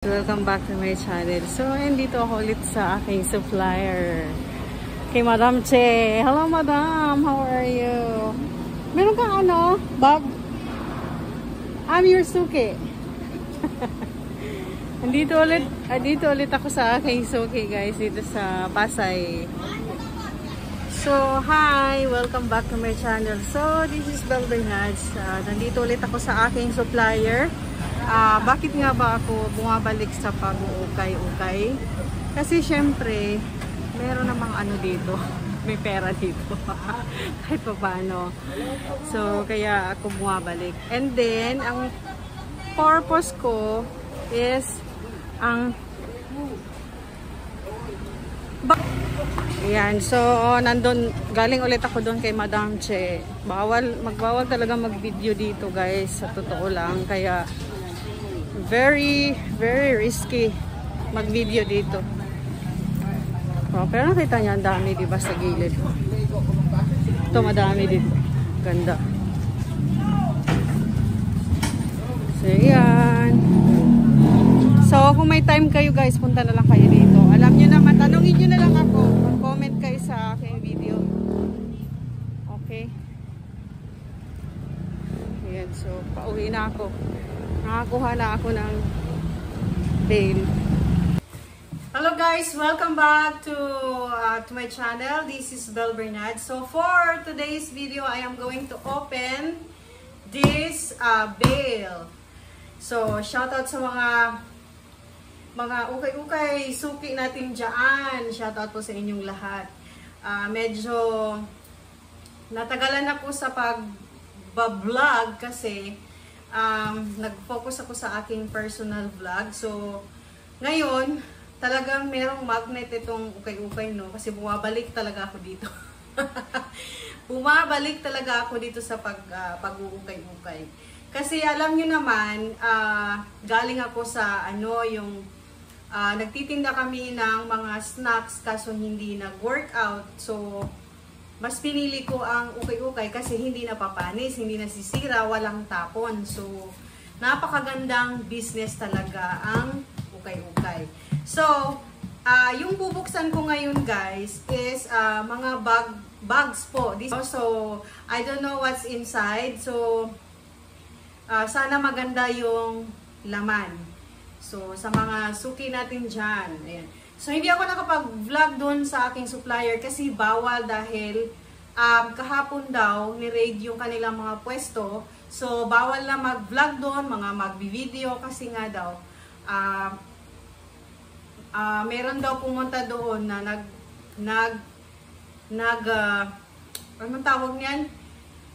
Welcome back to my channel. So, dito ako ulit sa aking supplier. Kay Madam Che. Hello, Madam. How are you? Meron kang ano? Bag? I'm your suki. Dito ulit ako sa aking suki, guys. Dito sa Pasay. So, hi! Welcome back to my channel. So, this is Bel Bernards. Nandito ulit ako sa aking supplier. Bakit nga ba ako bumabalik sa pag-uukay-ukay? Kasi syempre, meron namang ano dito. May pera dito. Kahit pa paano. So, kaya ako bumabalik. And then, ang purpose ko is ayan. So, nandun, galing ulit ako doon kay Madam Che. Magbawal talaga mag-video dito, guys. Sa totoo lang. Kaya, very risky mag-video dito. Oh, pero nakita niya ang dami, diba, sa gilid. Ito, madami dito. Ganda. So, yan. So, kung may time kayo, guys, punta na lang kayo dito. Alam nyo naman, tanongin nyo na lang ako. Mag-comment kayo sa aking video. Okay? Ayan, so, pauwi na ako. Nakakuha na ako ng bail. Hello guys, welcome back to my channel. This is Bel Bernards. So for today's video, I am going to open this bail. So shout out sa mga ukay-ukay suki natin dyan. Shout out po sa inyong lahat. Medyo natagalan ako sa pag-vlog kasi nag-focus ako sa aking personal vlog. So, ngayon, talagang merong magnet itong ukay-ukay, no? Kasi bumabalik talaga ako dito. Bumabalik talaga ako dito sa pag-uukay-ukay. Kasi alam nyo naman, galing ako sa nagtitinda kami ng mga snacks kaso hindi nag-workout. So, mas pinili ko ang ukay-ukay kasi hindi napapanis, hindi nasisira, walang tapon. So, napakagandang business talaga ang ukay-ukay. So, yung bubuksan ko ngayon, guys, is mga bags po. So, I don't know what's inside. So, sana maganda yung laman. So, sa mga suki natin dyan, ayan. So, hindi ako nakapag-vlog doon sa aking supplier kasi bawal dahil kahapon daw ni-raid yung kanilang mga pwesto. So, bawal na mag-vlog doon, mga mag-video kasi nga daw meron daw pumunta doon na anong tawag niyan?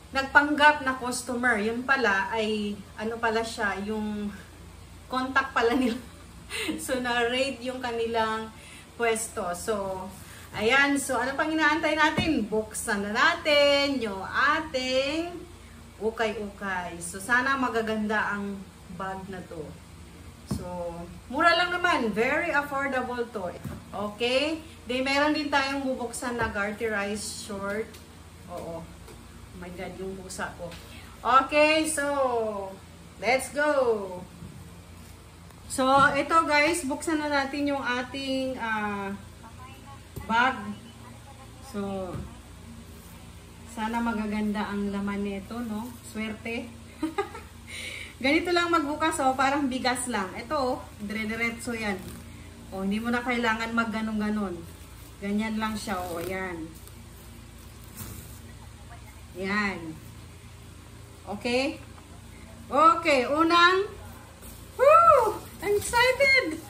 Nagpanggap na customer. Yun pala ay ano pala siya, yung contact pala nila. So, na-raid yung kanilang pwesto. So, ayan. So, ano pang inaantay natin? Buksan na natin yung ating ukay-ukay. So, sana magaganda ang bag na to. So, mura lang naman. Very affordable to. Okay? Then, meron din tayong bubuksan na garterized short. Oo. Oh my God, yung busa ko. Okay, so, let's go! So, ito guys, buksan na natin yung ating bag. So, sana magaganda ang laman nito, no? Swerte. Ganito lang magbukas, oh, parang bigas lang. Ito, oh, dire-diretso yan. Oh, hindi mo na kailangan mag-ganon-ganon. Ganyan lang siya, oh, yan. Yan. Okay? Okay, unang woo! I'm excited!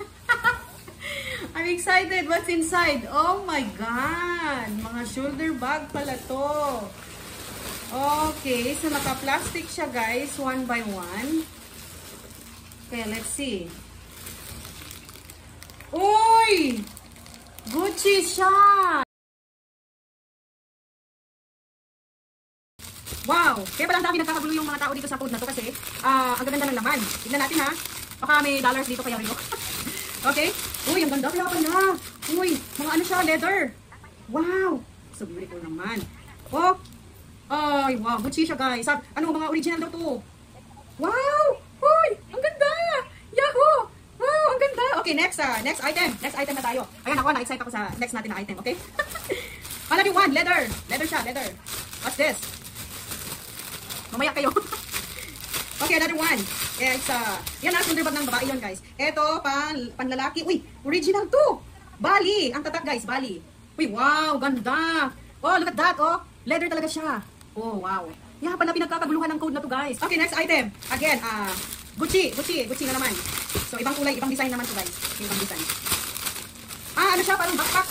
I'm excited! What's inside? Oh my God! Mga shoulder bag pala to. Okay, so naka-plastic siya guys, one by one. Okay, let's see. Uy! Gucci siya! Wow! Kaya pala ang dami nagkakagulo yung mga tao dito sa food na to kasi ang ganda ng laman. Tignan natin ha. Baka may dollars dito kaya rin. Okay? Uy, ang ganda kaya pala. Uy, mga ano siya, leather. Wow! So beautiful naman. Oh! Ay, wow. Gucci siya guys. Ano, mga original daw to. Wow! Uy! Ang ganda! Yahoo! Wow! Ang ganda! Okay, next item. Next item na tayo. Ayan ako, na-excite ako sa next natin na item, okay? Another one, leather. Leather siya, leather. What's this? Mamaya kayo. Okay, another one. It's, yan na, shoulder bag ng babae yun, guys. Ito, panlalaki. Uy, original to. Bali. Ang tatak, guys, Bali. Uy, wow, ganda. Oh, look at that, oh. Leather talaga siya. Oh, wow. Yan, pala pinagkakaguluhan ng code na to, guys. Okay, next item. Again, Gucci na naman. So, ibang kulay, ibang design naman to, guys. Ibang design. Ano siya, parang backpack.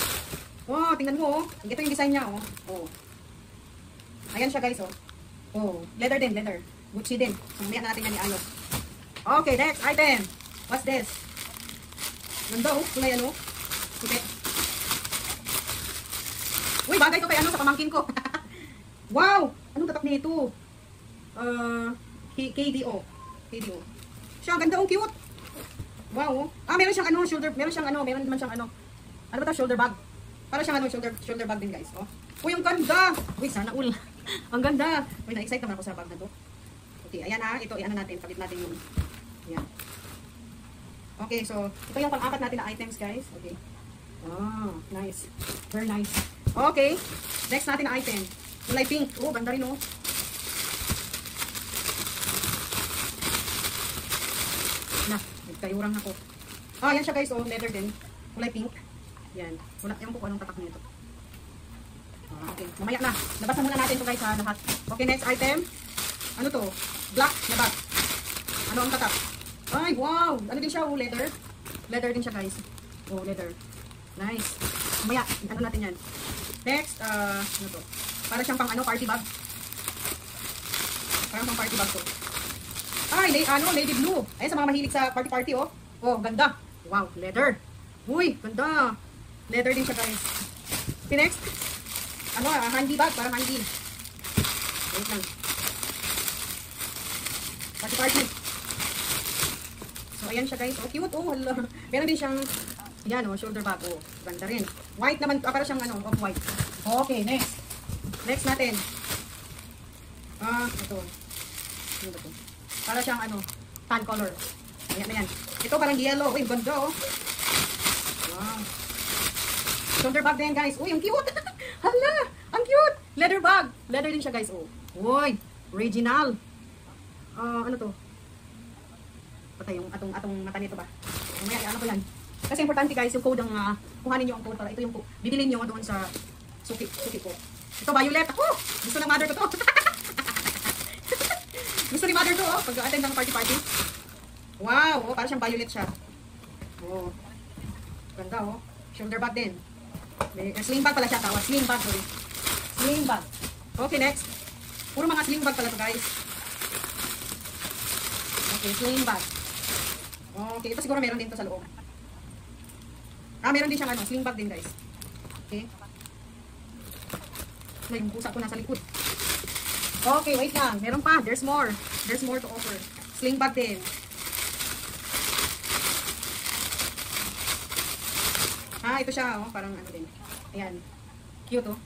Oh, tingnan mo, oh. Ito yung design niya, oh. Oh. Ayan siya, guys, oh. Oh, leather din, leather. Gucci din. So, mamaya natin yan i-ayos. Okay, next item. What's this? Ganda, oh. Kulay, ano? Okay. Uy, bagay to kay ano, sa pamangkin ko. Wow! Anong tatak nito? KDO. KDO. Siya, ganda, oh, cute. Wow, oh. Meron siyang ano, meron naman siyang ano. Ano ba 'to? Shoulder bag. Para siyang ano, shoulder bag din, guys, oh. Uy, ang ganda. Uy, sana all. Ang ganda. Uy, na-excite naman ako sa bag na to. Okay, ayan ito, i-ano natin, pagit natin yung, ayan. Okay, so, ito yung pang-apat natin na items, guys. Okay. Oh, nice. Very nice. Okay, next natin na item. Kulay pink. Oh, ganda rin, oh. Na, nagkayurang ako. Yan siya, guys, oh, leather din. Kulay pink. Yan. Wala, ewan ko kung anong tatak nito. Okay, mamaya na. Labasan muna natin ito, guys, ha, lahat. Okay, next item. Ano to? Black na bag. Ano ang tatak? Ay, wow! Ano din siya, oh, leather. Leather din siya, guys. Oh, leather. Nice. Mamaya, ano natin yan. Next, ano to? Para siyang pang, ano, party bag. Parang pang party bag to. Ay, lady blue. Ayan, sa mga mahilig sa party, oh. Oh, ganda. Wow, leather. Uy, ganda. Leather din siya, guys. Okay, next. Ano, handy bag, parang handy. Wait lang. Party. So, ayan siya, guys. Oh, cute, oh. Meron din siyang, yan, oh, shoulder bag. Oh, ganda rin. White naman, para siyang, ano, off-white. Okay, next. Next natin. Ito. Ano ba ito? Para siyang, ano, tan color. Ayan na yan. Ito parang yellow. Uy, ganda, oh. Wow. Shoulder bag din, guys. Uy, ang cute. Hala, ang cute. Leather bag. Leather din siya, guys. Oh. Uy, original. Ano to? Patay yung atong mata nito ba? Mamaya, ano ko yan? Kasi importante, guys, yung code ang kuhanin nyo ang code para ito yung bibilin nyo doon sa suki ko. Ito, violet. Ako! Gusto ng mother ko to. Gusto ni mother to, oh. Pag-attend ng party. Wow, oh, para siyang violet siya. Oh. Ganda, oh. Shoulder bag din. Sling bag pala siya tawag. Sling bag, sorry. Sling bag. Okay, next. Puro mga sling bag pala to, guys. Okay, sling bag. Okay, ito siguro meron din to sa loob. Meron din siyang ano, sling bag din, guys. Okay. May yung pusa ko nasa likod. Okay, wait lang. Meron pa. There's more. There's more to offer. Sling bag din. Ito siya, oh. Parang ano din. Ayan. Cute, oh.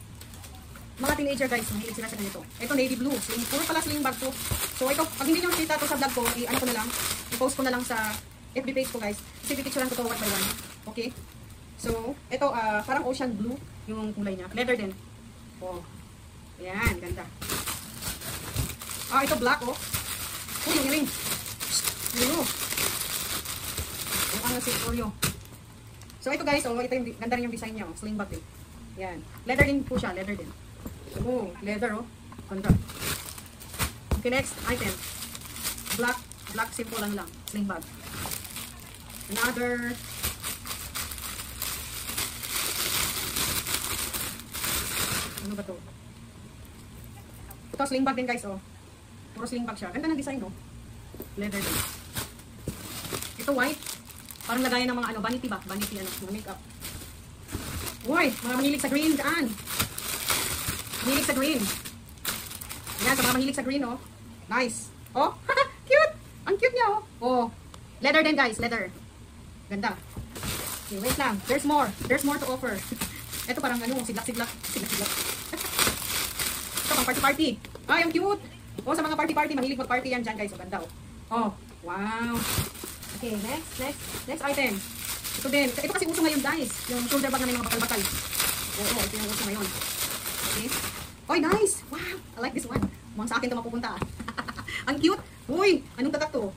Mga teenager, guys. Mahilig sila sa ganito. Ito, navy blue. Puro pala sling bag to. So, ito, pag hindi nyo nakita to sa vlog ko, ano ko na lang, i-post ko na lang sa FB page ko, guys. Kasi pipicturean ko to one by one. Okay? So, ito, parang ocean blue yung kulay niya. Leather din. Oh. Ayan, ganda. Ito black, oh. Yung earring. Yung ano si Oreo. So, ito, guys, oh, ito yung ganda rin yung design niya, oh. Sling bag din. Ayan. Leather din po siya, leather din. Oh, leather, oh. Ganda. Okay, next item. Black simple lang. Sling bag. Another. Ano ba to? Ito, sling bag din, guys, oh. Puro sling bag siya. Ganda ng design, oh. Leather din. Ito, white. Parang lagayan ng mga ano, vanity ba? Vanity, ano, mga makeup. Uy, mga mahilig sa green, daan. Mahilig sa green. Yan, sa mga mahilig sa green, oh. Nice. Oh, cute. Ang cute niya, oh. Oh, leather din, guys, leather. Ganda. Okay, wait lang. There's more. There's more to offer. Ito parang ano, siglak-siglak. Ito, pang party-party. Ang cute. Oh, sa mga party-party, mahilig mag-party yan dyan, guys. Oh, ganda, oh. Oh, wow. Okay, next item. Ito din. Ito kasi uso ngayon guys. Yung shoulder bag na may mga bakal-bakal. Oo, ito yung uso ngayon. Okay. Oy, nice! Wow! I like this one. Mukhang sa akin ito mapupunta. Ang cute! Uy! Anong tatak to?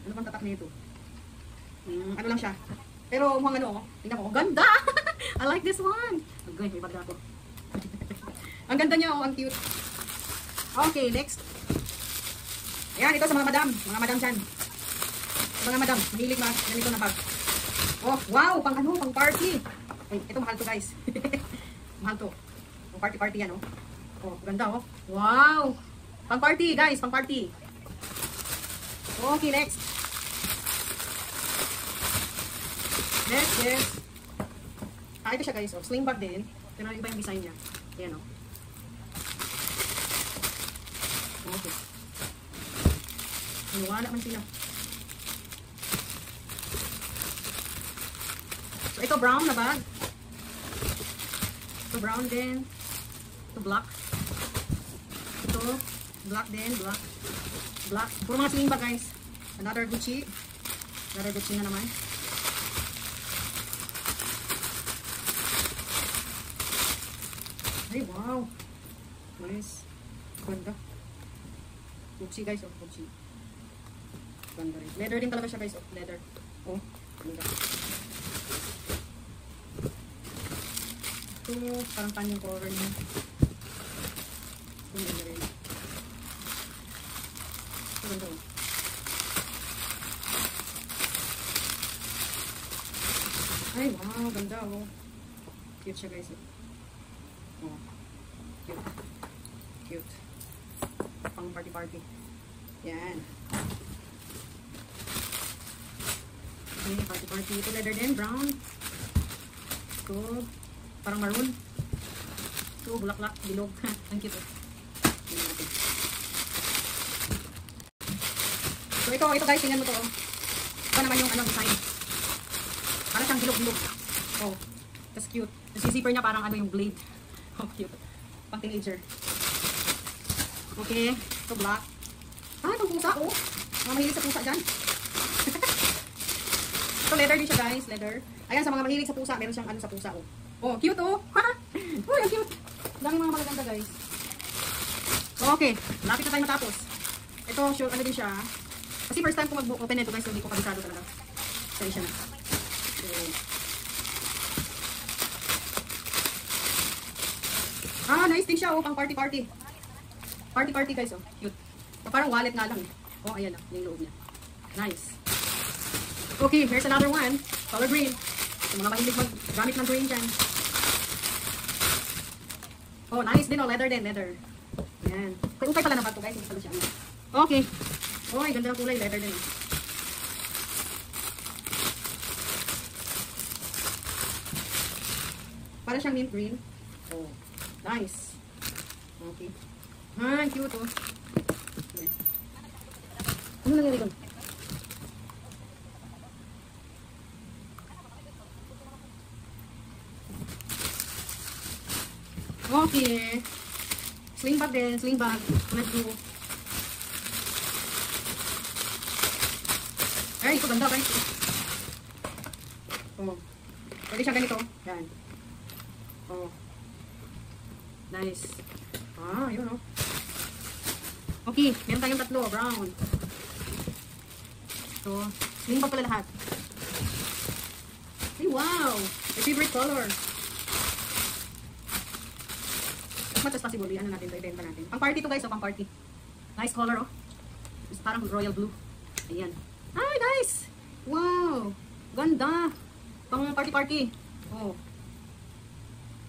Ano bang tatak nito? Ano lang siya. Pero mukhang ano, tingnan mo. Ganda! I like this one! Agay, may bagda ko. Ang ganda niya, oh. Ang cute. Okay, next. Ayan, ito sa mga madam. Mga madam dyan. Mga madam, mahilig ganito na bag. Oh, wow! Pang ano, pang party. Ay, ito mahal to guys. Mahal to. Pang party yan, oh. Oh, ganda, oh. Wow! Pang party, guys, pang party. Okay, next. Next. Ah, ito siya guys, oh. Sling bag din. Pero iba yung design niya. Ayan, oh. Okay. Wala man sila. So, ito brown na bag. Ito brown din. Ito black. Ito black din. Black. Puro mga sling bag guys. Another Gucci. Another Gucci na naman. Ay, wow. Nice. Ganda. Gucci guys, oh. Gucci. Ganda rin. Leather din talaga siya guys, oh. Leather. Oh, ganda. Ito, parang kanyang cover niya. Ito, ganda rin. Ito, ganda, oh. Ay, wow. Ganda, oh. Cute siya guys, oh. Oh. Cute. Pang party. Yan. Okay, party. Ito leather din, brown. Ito, parang maroon. Ito, bulaklak, bilog. Ang cute. So, ito guys, tingnan mo to. Ito naman yung design. Parang siyang bilog-bilog. Oh, that's cute. Tapos yung zipper niya parang yung blade. Oh, cute. Pang teenager. Okay, ito black. Ah, itong pusa, oh. Mga mahilig sa pusa dyan. Ito leather din siya, guys. Leather. Ayan, sa mga mahilig sa pusa, meron siyang sa pusa, oh. Oh, cute, oh. Uy, ang cute. Daming mga magaganda, guys. Okay, lapit na tayo matapos. Ito, sure, din siya. Kasi first time ko mag-open nito, guys, so hindi ko kabisado talaga. Sorry siya na. Okay. Ah, nice din siya, oh, pang party. Party guys, oh. Cute. So, parang wallet nga lang. Oh, ayan na, yung loob niya. Nice. Okay, here's another one. Color green. So, mga mahilig mag-gamit ng green dyan. Oh, nice din, oh. Leather din, leather. Ayan. Ukay pala ng bag to, guys. Hindi pala siya. Okay. Oh, ay, ganda ng kulay. Leather din. Parang siyang mint green. Oh, nice. Okay. Ah, cute, oh. Yes. Ano nangyari doon? Okay. Sling bag din. Sling bag. Let's go. Ay, ito ganda, guys. Oh. Pwede siyang ganito. Yan. Oh. Nice. Ah, yun, oh. Okay, meron tayong tatlo. Brown. So, sling bag pala lahat. Ay, wow! My favorite color. As much as possible, ano natin, ibenta natin. Pang party to guys, oh, pang party. Nice color, oh. It's parang royal blue. Ayan. Ay, nice! Wow! Ganda! Pang party. Oh.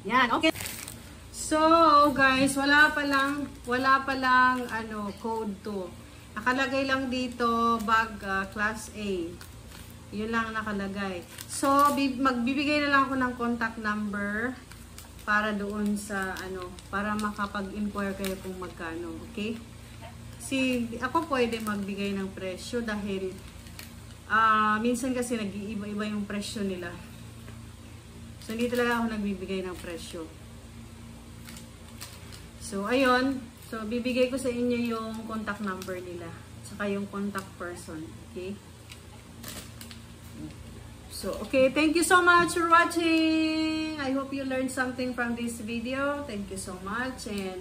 Yan, okay. So, guys, wala pa lang code to. Nakalagay lang dito bag class A. Yun lang nakalagay. So, magbibigay na lang ako ng contact number para doon sa para makapag-inquire kayo kung magkano, okay? Ako pwede magbigay ng presyo dahil minsan kasi nag-iiba-iba yung presyo nila. So, hindi talaga ako nagbibigay ng presyo. So, ayun. So, bibigay ko sa inyo yung contact number nila. Saka yung contact person. Okay? So, okay, thank you so much for watching. I hope you learned something from this video. Thank you so much. And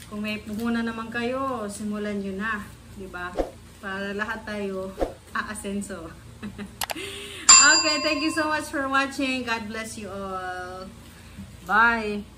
kung may puhunan naman kayo, simulan nyo na. Diba? Para lahat tayo aasenso. Okay, thank you so much for watching. God bless you all. Bye!